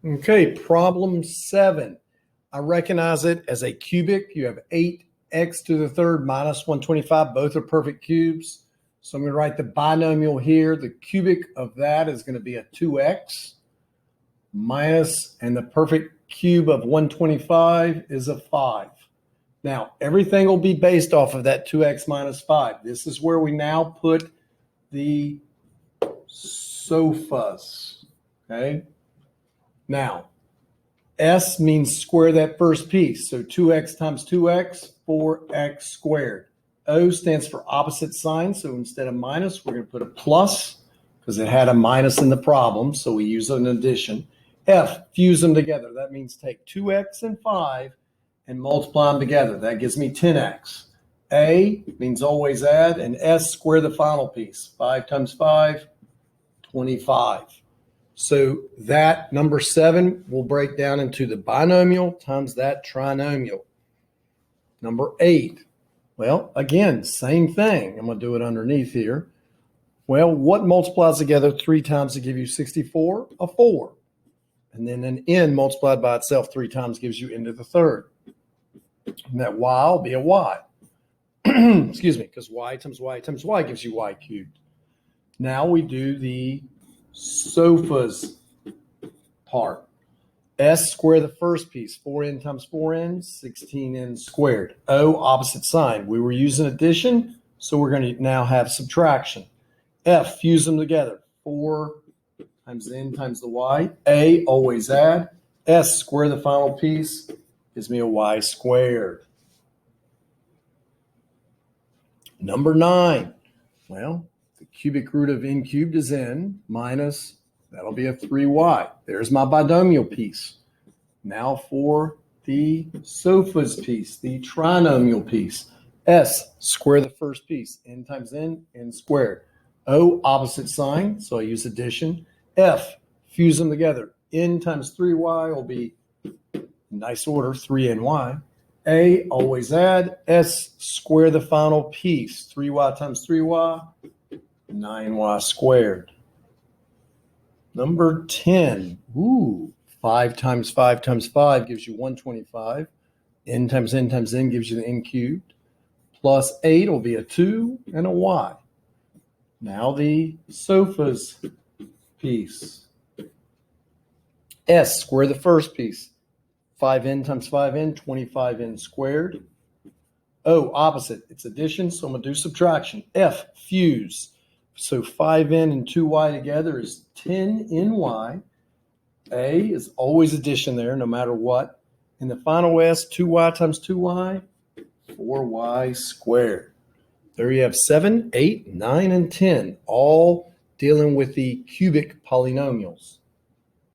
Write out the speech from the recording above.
Okay, problem 7. I recognize it as a cubic. You have 8x to the third minus 125. Both are perfect cubes. So I'm going to write the binomial here. The cubic of that is going to be a 2x minus, and the perfect cube of 125 is a 5. Now, everything will be based off of that 2x minus 5. This is where we now put the sofas, okay? Now, S means square that first piece. So 2x times 2x, 4x squared. O stands for opposite sign. So instead of minus, we're going to put a plus because it had a minus in the problem. So we use an addition. F, fuse them together. That means take 2x and 5 and multiply them together. That gives me 10x. A means always add. And S, square the final piece. 5 times 5, 25. So that number 7 will break down into the binomial times that trinomial. Number 8. Well, again, same thing. I'm going to do it underneath here. Well, what multiplies together 3 times to give you 64? A 4. And then an n multiplied by itself 3 times gives you n to the third. And that y will be a y. Excuse me, because y times y times y gives you y cubed. Now we do the sofas part. S, square the first piece. 4n times 4n, 16n squared. O, opposite sign. We were using addition, so we're going to now have subtraction. F, fuse them together. 4 times n times the y. A, always add. S, square the final piece. Gives me a y squared. Number 9. Well, the cubic root of n cubed is n minus, that'll be a 3y. There's my binomial piece. Now for the sofas piece, the trinomial piece. S, square the first piece. N times n, n squared. O, opposite sign, so I use addition. F, fuse them together. N times 3y will be, nice order, 3ny. A, always add. S, square the final piece. 3y times 3y, 9y squared. Number 10. 5 times 5 times 5 gives you 125. N times n times n gives you the n cubed. Plus 8 will be a 2 and a y. Now the sofas piece. S, square the first piece. 5n times 5n, 25n squared. O, opposite. It's addition, so I'm going to do subtraction. F, fuse. So 5n and 2y together is 10ny. A is always addition there, no matter what. And the final S, 2y times 2y, 4y squared. There you have 7, 8, 9, and 10, all dealing with the cubic polynomials.